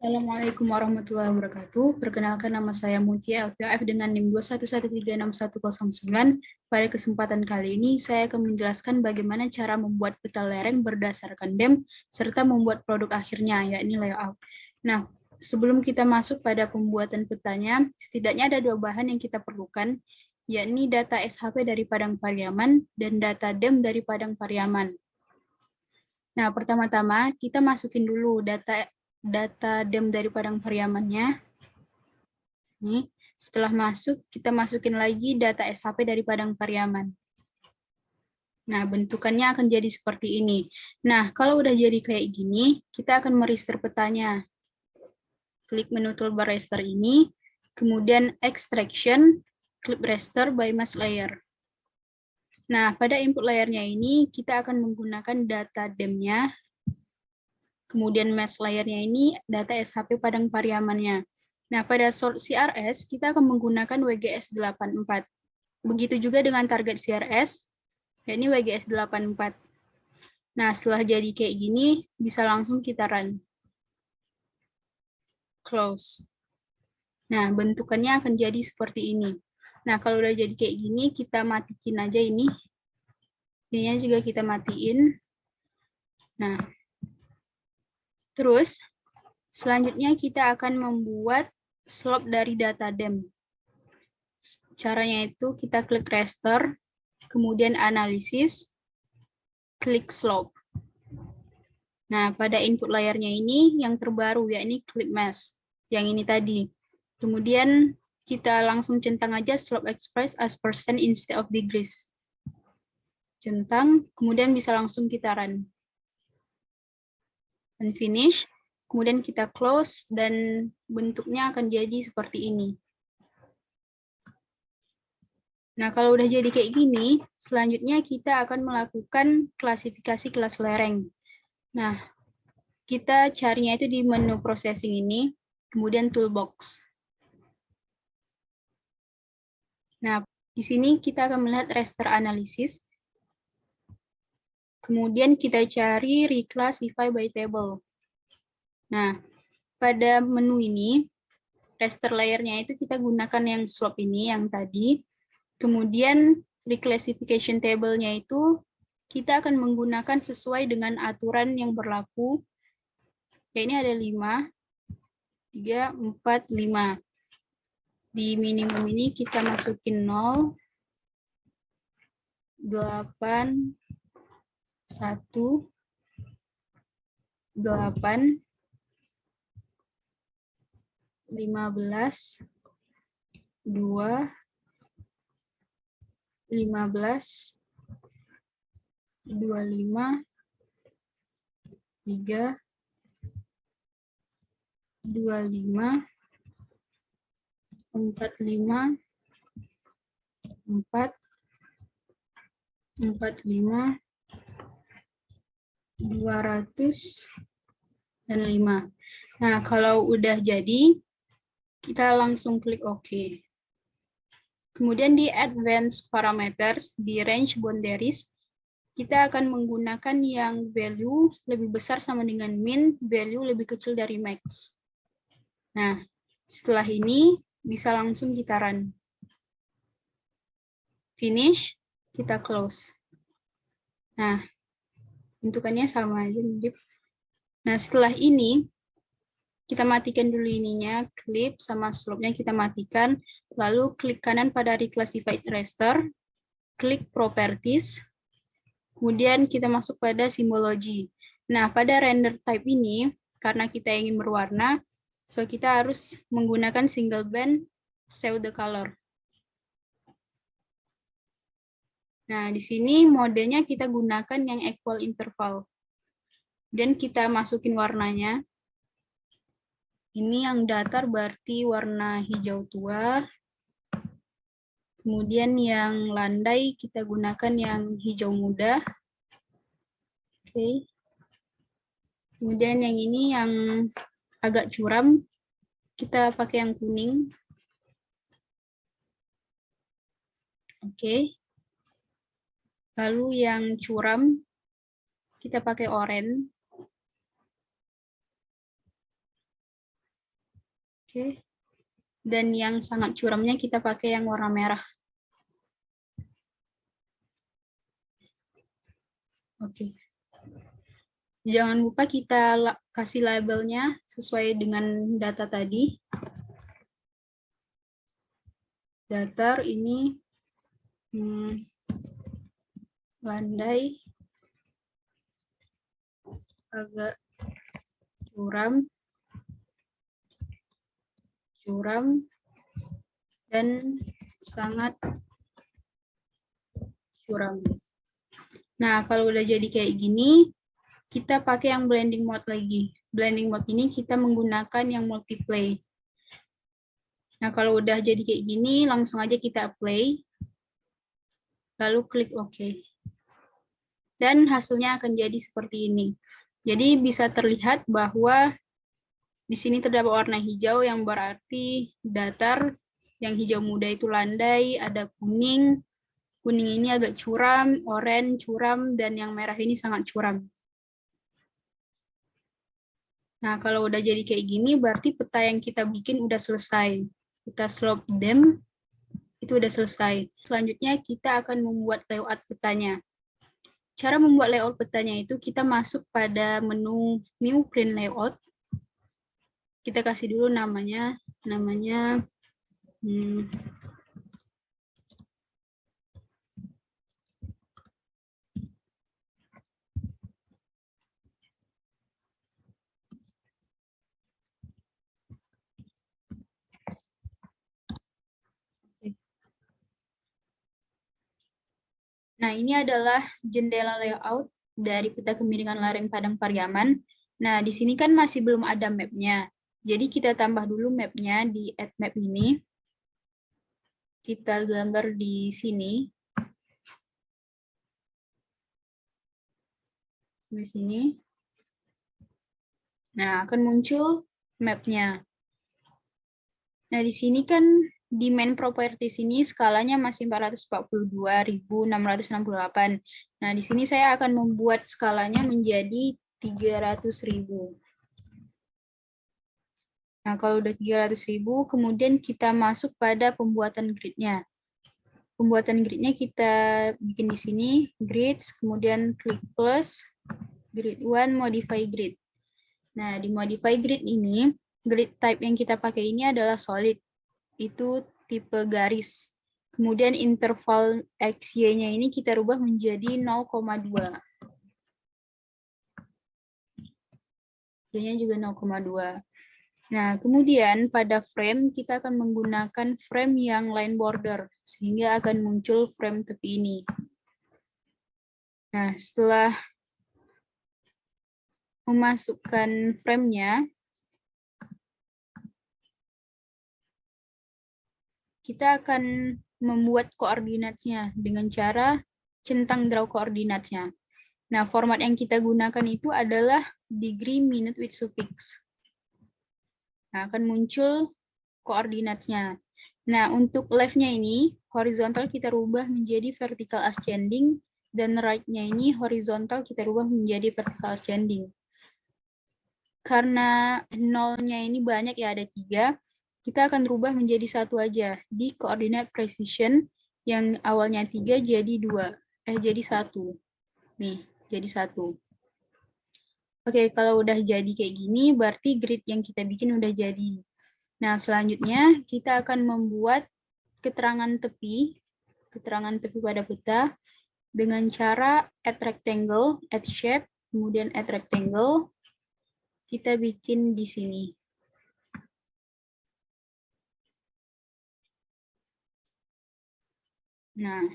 Assalamualaikum warahmatullahi wabarakatuh. Perkenalkan nama saya Mutia LPAF dengan NIM 211369109. Pada kesempatan kali ini, saya akan menjelaskan bagaimana cara membuat peta lereng berdasarkan DEM, serta membuat produk akhirnya, yakni layout. Nah, sebelum kita masuk pada pembuatan petanya, setidaknya ada dua bahan yang kita perlukan, yakni data SHP dari Padang Pariaman dan data DEM dari Padang Pariaman. Nah, pertama-tama kita masukin dulu data DEM dari Padang Pariamannya. Nih, setelah masuk, kita masukin lagi data SHP dari Padang Pariaman. Nah, bentukannya akan jadi seperti ini. Nah, kalau udah jadi kayak gini, kita akan meraster petanya. Klik menu toolbar raster ini, kemudian extraction, klik raster by mask layer. Nah, pada input layernya ini, kita akan menggunakan data DEM-nya, kemudian mask layernya ini data SHP Padang Pariamannya. Nah, pada sort CRS, kita akan menggunakan WGS 84. Begitu juga dengan target CRS, yakni WGS 84. Nah, setelah jadi kayak gini, bisa langsung kita run. Close. Nah, bentukannya akan jadi seperti ini. Nah, kalau udah jadi kayak gini, kita matiin aja ini. Ininya juga kita matiin. Nah, terus selanjutnya kita akan membuat slope dari data DEM. Caranya itu kita klik raster, kemudian analisis, klik slope. Nah, pada input layarnya ini yang terbaru, yakni clip mask, yang ini tadi. Kemudian kita langsung centang aja slope express as percent instead of degrees. Centang, kemudian bisa langsung kita run. Dan finish, kemudian kita close, dan bentuknya akan jadi seperti ini. Nah, kalau udah jadi kayak gini, selanjutnya kita akan melakukan klasifikasi kelas lereng. Nah, kita carinya itu di menu processing ini, kemudian toolbox. Nah, di sini kita akan melihat raster analysis. Kemudian kita cari reclassify by table. Nah, pada menu ini, raster layernya itu kita gunakan yang slope ini, yang tadi. Kemudian reclassification table-nya itu kita akan menggunakan sesuai dengan aturan yang berlaku. Ya, ini ada 5, 3, 4, 5. Di minimum ini kita masukin 0, 8, 1, 8, 15, 2, 15, 25, 3, 25, 45, 4, 45, 200, dan 5. Nah, kalau udah jadi, kita langsung klik OK. Kemudian di Advanced Parameters, di Range Boundaries, kita akan menggunakan yang value lebih besar sama dengan min, value lebih kecil dari max. Nah, setelah ini bisa langsung kita run. Finish, kita close. Nah, bentukannya sama aja, mirip. Nah, setelah ini, kita matikan dulu ininya, clip sama slope-nya kita matikan, lalu klik kanan pada reclassified raster, klik properties, kemudian kita masuk pada simbology. Nah, pada render type ini, karena kita ingin berwarna, so kita harus menggunakan single band show the color. Nah, di sini modenya kita gunakan yang equal interval. Dan kita masukin warnanya. Ini yang datar berarti warna hijau tua. Kemudian yang landai kita gunakan yang hijau muda. Oke. Kemudian yang ini yang agak curam, kita pakai yang kuning. Oke. Lalu yang curam, kita pakai oranye. Oke. Dan yang sangat curamnya kita pakai yang warna merah. Oke. Jangan lupa kita kasih labelnya sesuai dengan data tadi. Datar ini landai, agak curam, dan sangat curam. Nah, kalau udah jadi kayak gini, kita pakai yang blending mode lagi. Blending mode ini kita menggunakan yang multiplay. Nah, kalau udah jadi kayak gini, langsung aja kita apply. Lalu klik OK. Dan hasilnya akan jadi seperti ini. Jadi bisa terlihat bahwa di sini terdapat warna hijau yang berarti datar, yang hijau muda itu landai, ada kuning, kuning ini agak curam, oranye curam, dan yang merah ini sangat curam. Nah, kalau udah jadi kayak gini, berarti peta yang kita bikin udah selesai. Kita slope them, itu udah selesai. Selanjutnya kita akan membuat layout petanya. Cara membuat layout petanya itu kita masuk pada menu New Print Layout. Kita kasih dulu namanya Nah, ini adalah jendela layout dari peta kemiringan lereng Padang Pariaman. Nah, di sini kan masih belum ada map-nya. Jadi kita tambah dulu map-nya di add map ini. Kita gambar di sini. Di sini. Nah, akan muncul map-nya. Nah, di sini kan di main properties ini skalanya masih 442.668. Nah, di sini saya akan membuat skalanya menjadi 300.000. Nah, kalau udah 300.000, kemudian kita masuk pada pembuatan grid-nya. Pembuatan grid-nya kita bikin di sini, grids, kemudian klik plus, grid 1, modify grid. Nah, di modify grid ini, grid type yang kita pakai ini adalah solid. Itu tipe garis. Kemudian interval XY-nya ini kita rubah menjadi 0,2. Y-nya juga 0,2. Nah, kemudian pada frame kita akan menggunakan frame yang line border, sehingga akan muncul frame tepi ini. Nah, setelah memasukkan frame-nya, kita akan membuat koordinatnya dengan cara centang draw koordinatnya. Nah, format yang kita gunakan itu adalah degree, minute, with suffix. Nah, akan muncul koordinatnya. Nah, untuk left-nya ini, horizontal kita rubah menjadi vertical ascending, dan right-nya ini horizontal kita rubah menjadi vertical ascending. Karena nolnya ini banyak ya, ada 3, kita akan rubah menjadi 1 aja. Di koordinat precision, yang awalnya 3 jadi 2. Jadi 1. Nih, jadi 1. Oke, kalau udah jadi kayak gini, berarti grid yang kita bikin udah jadi. Nah, selanjutnya kita akan membuat keterangan tepi pada peta dengan cara add rectangle, add shape, kemudian add rectangle. Kita bikin di sini. Nah,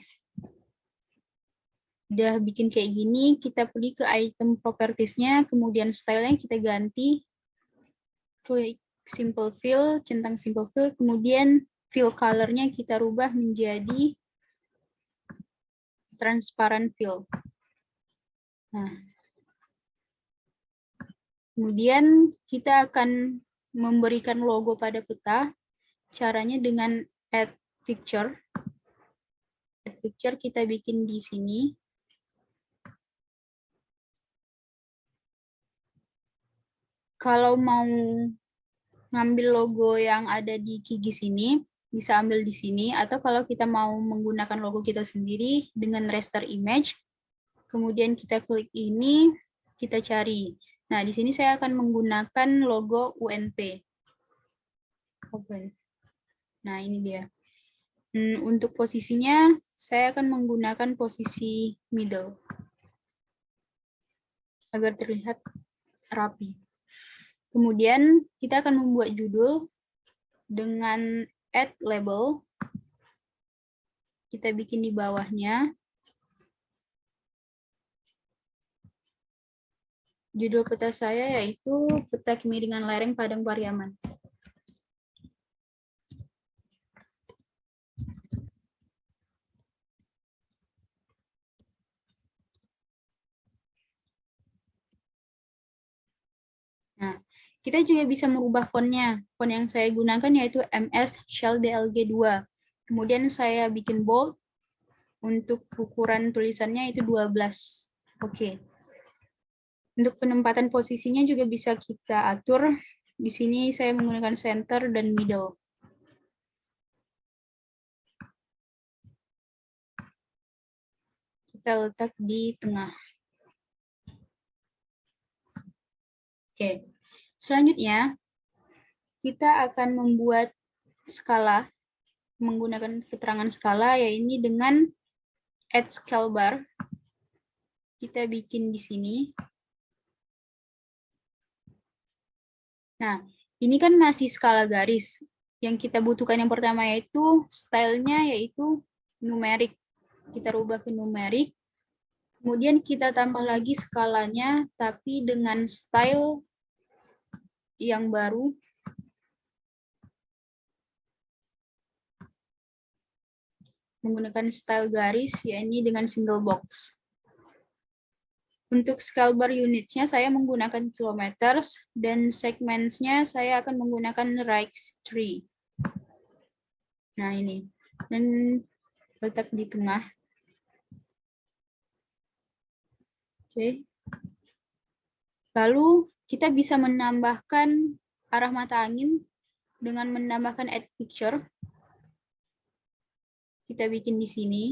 udah bikin kayak gini, kita pergi ke item properties-nya, kemudian style-nya kita ganti. Klik simple fill, centang simple fill, kemudian fill color-nya kita rubah menjadi transparent fill. Nah, kemudian kita akan memberikan logo pada peta, caranya dengan add picture. Add picture kita bikin di sini. Kalau mau ngambil logo yang ada di Kigis ini, bisa ambil di sini, atau kalau kita mau menggunakan logo kita sendiri dengan raster image, kemudian kita klik ini, kita cari. Nah, di sini saya akan menggunakan logo UNP. Open. Nah, ini dia. Untuk posisinya, saya akan menggunakan posisi middle, agar terlihat rapi. Kemudian, kita akan membuat judul dengan add label. Kita bikin di bawahnya. Judul peta saya yaitu Peta Kemiringan Lereng Padang Pariaman. Nah, kita juga bisa merubah fontnya. Font yang saya gunakan yaitu MS Shell DLG 2. Kemudian saya bikin bold. Untuk ukuran tulisannya itu 12. Oke. Untuk penempatan posisinya juga bisa kita atur. Di sini saya menggunakan center dan middle. Kita letak di tengah. Oke. Selanjutnya, kita akan membuat skala, menggunakan keterangan skala, yaitu dengan add scale bar. Kita bikin di sini. Nah, ini kan masih skala garis. Yang kita butuhkan yang pertama yaitu stylenya yaitu numerik. Kita rubah ke numerik. Kemudian kita tambah lagi skalanya, tapi dengan style yang baru. Menggunakan style garis, yakni dengan single box. Untuk scale bar unitsnya, saya menggunakan kilometers, dan segmentsnya saya akan menggunakan Reichs-3. Nah, ini. Dan letak di tengah. Oke. Lalu kita bisa menambahkan arah mata angin dengan menambahkan add picture. Kita bikin di sini.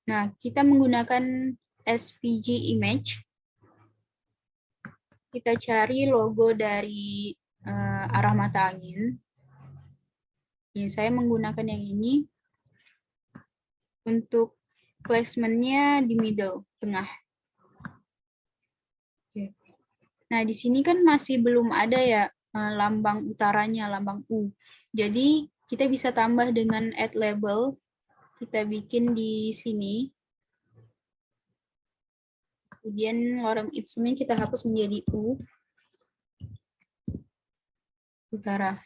Nah, kita menggunakan SVG image. Kita cari logo dari arah mata angin. Ini saya menggunakan yang ini. Untuk placement-nya di middle, tengah. Oke. Nah, di sini kan masih belum ada ya lambang utaranya, lambang U. Jadi, kita bisa tambah dengan add label. Kita bikin di sini. Kemudian lorem ipsumnya kita hapus menjadi U. Utara.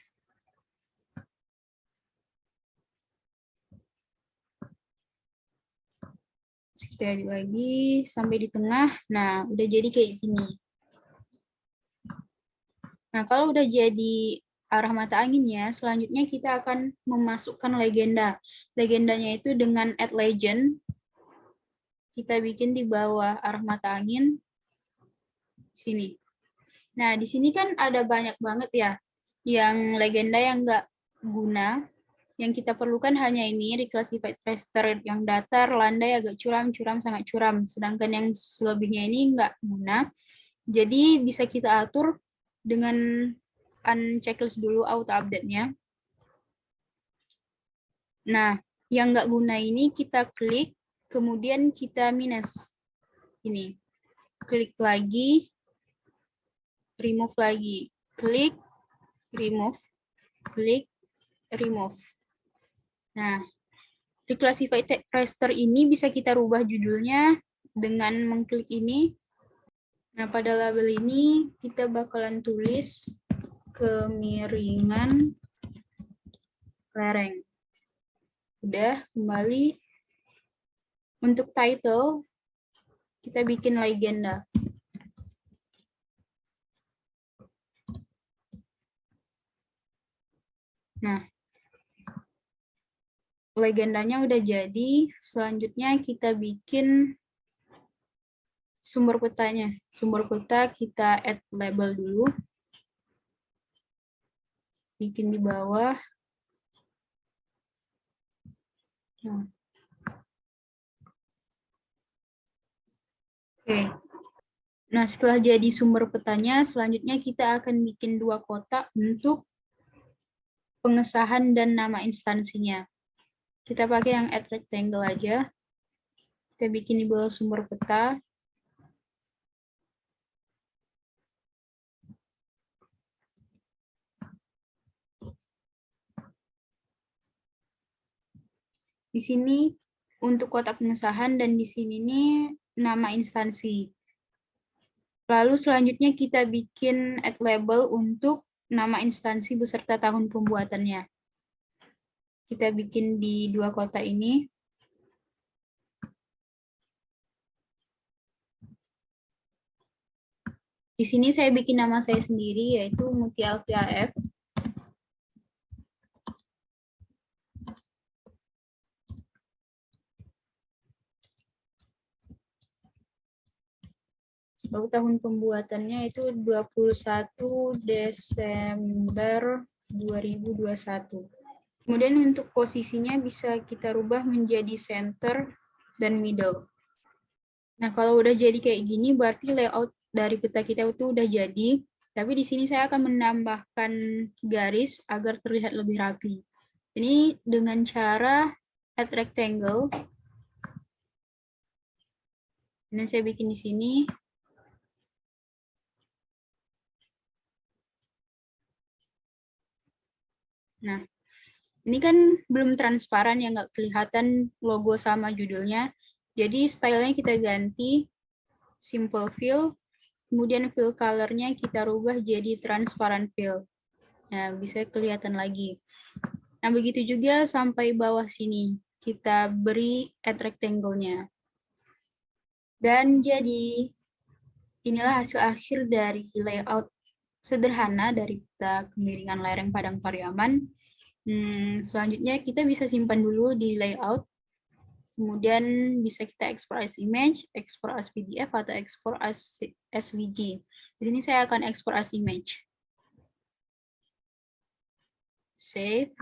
Kita edit lagi sampai di tengah. Nah, udah jadi kayak gini. Nah, kalau udah jadi arah mata anginnya, selanjutnya kita akan memasukkan legenda. Legendanya itu dengan add legend. Kita bikin di bawah arah mata angin. Sini. Nah, di sini kan ada banyak banget ya yang legenda yang nggak guna. Yang kita perlukan hanya ini, reclassified raster yang datar, landai, agak curam, curam, sangat curam. Sedangkan yang selebihnya ini nggak guna. Jadi bisa kita atur dengan unchecklist dulu auto update-nya. Nah, yang nggak guna ini kita klik, kemudian kita minus. Ini. Klik lagi, remove lagi. Klik, remove, klik, remove. Nah, reclassified raster ini bisa kita rubah judulnya dengan mengklik ini. Nah, pada label ini kita bakalan tulis kemiringan lereng. Udah, kembali. Untuk title, kita bikin legenda. Nah, legendanya udah jadi. Selanjutnya kita bikin sumber petanya. Sumber peta kita add label dulu. Bikin di bawah. Nah. Oke. Nah, setelah jadi sumber petanya, selanjutnya kita akan bikin 2 kotak untuk pengesahan dan nama instansinya. Kita pakai yang add rectangle aja. Kita bikin di bawah sumber peta. Di sini untuk kotak pengesahan dan di sini nih nama instansi. Lalu selanjutnya kita bikin add label untuk nama instansi beserta tahun pembuatannya. Kita bikin di 2 kotak ini. Di sini saya bikin nama saya sendiri, yaitu Muti Alfi AF. Lalu tahun pembuatannya itu 21 Desember 2021. Kemudian untuk posisinya bisa kita rubah menjadi center dan middle. Nah, kalau udah jadi kayak gini, berarti layout dari peta kita itu udah jadi. Tapi di sini saya akan menambahkan garis agar terlihat lebih rapi. Ini dengan cara add rectangle. Ini saya bikin di sini. Nah, ini kan belum transparan ya, nggak kelihatan logo sama judulnya. Jadi stylenya kita ganti simple fill, kemudian fill color-nya kita rubah jadi transparent fill. Nah, bisa kelihatan lagi. Nah, begitu juga sampai bawah sini. Kita beri add rectangle-nya. Dan jadi, inilah hasil akhir dari layout sederhana dari peta kemiringan lereng Padang Pariaman. Selanjutnya kita bisa simpan dulu di layout. Kemudian bisa kita ekspor as image, ekspor as PDF, atau ekspor as SVG. Jadi ini saya akan ekspor as image. Save.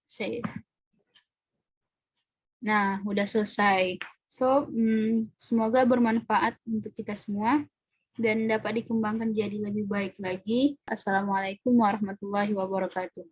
Save. Nah, udah selesai. So, semoga bermanfaat untuk kita semua dan dapat dikembangkan jadi lebih baik lagi. Assalamualaikum warahmatullahi wabarakatuh.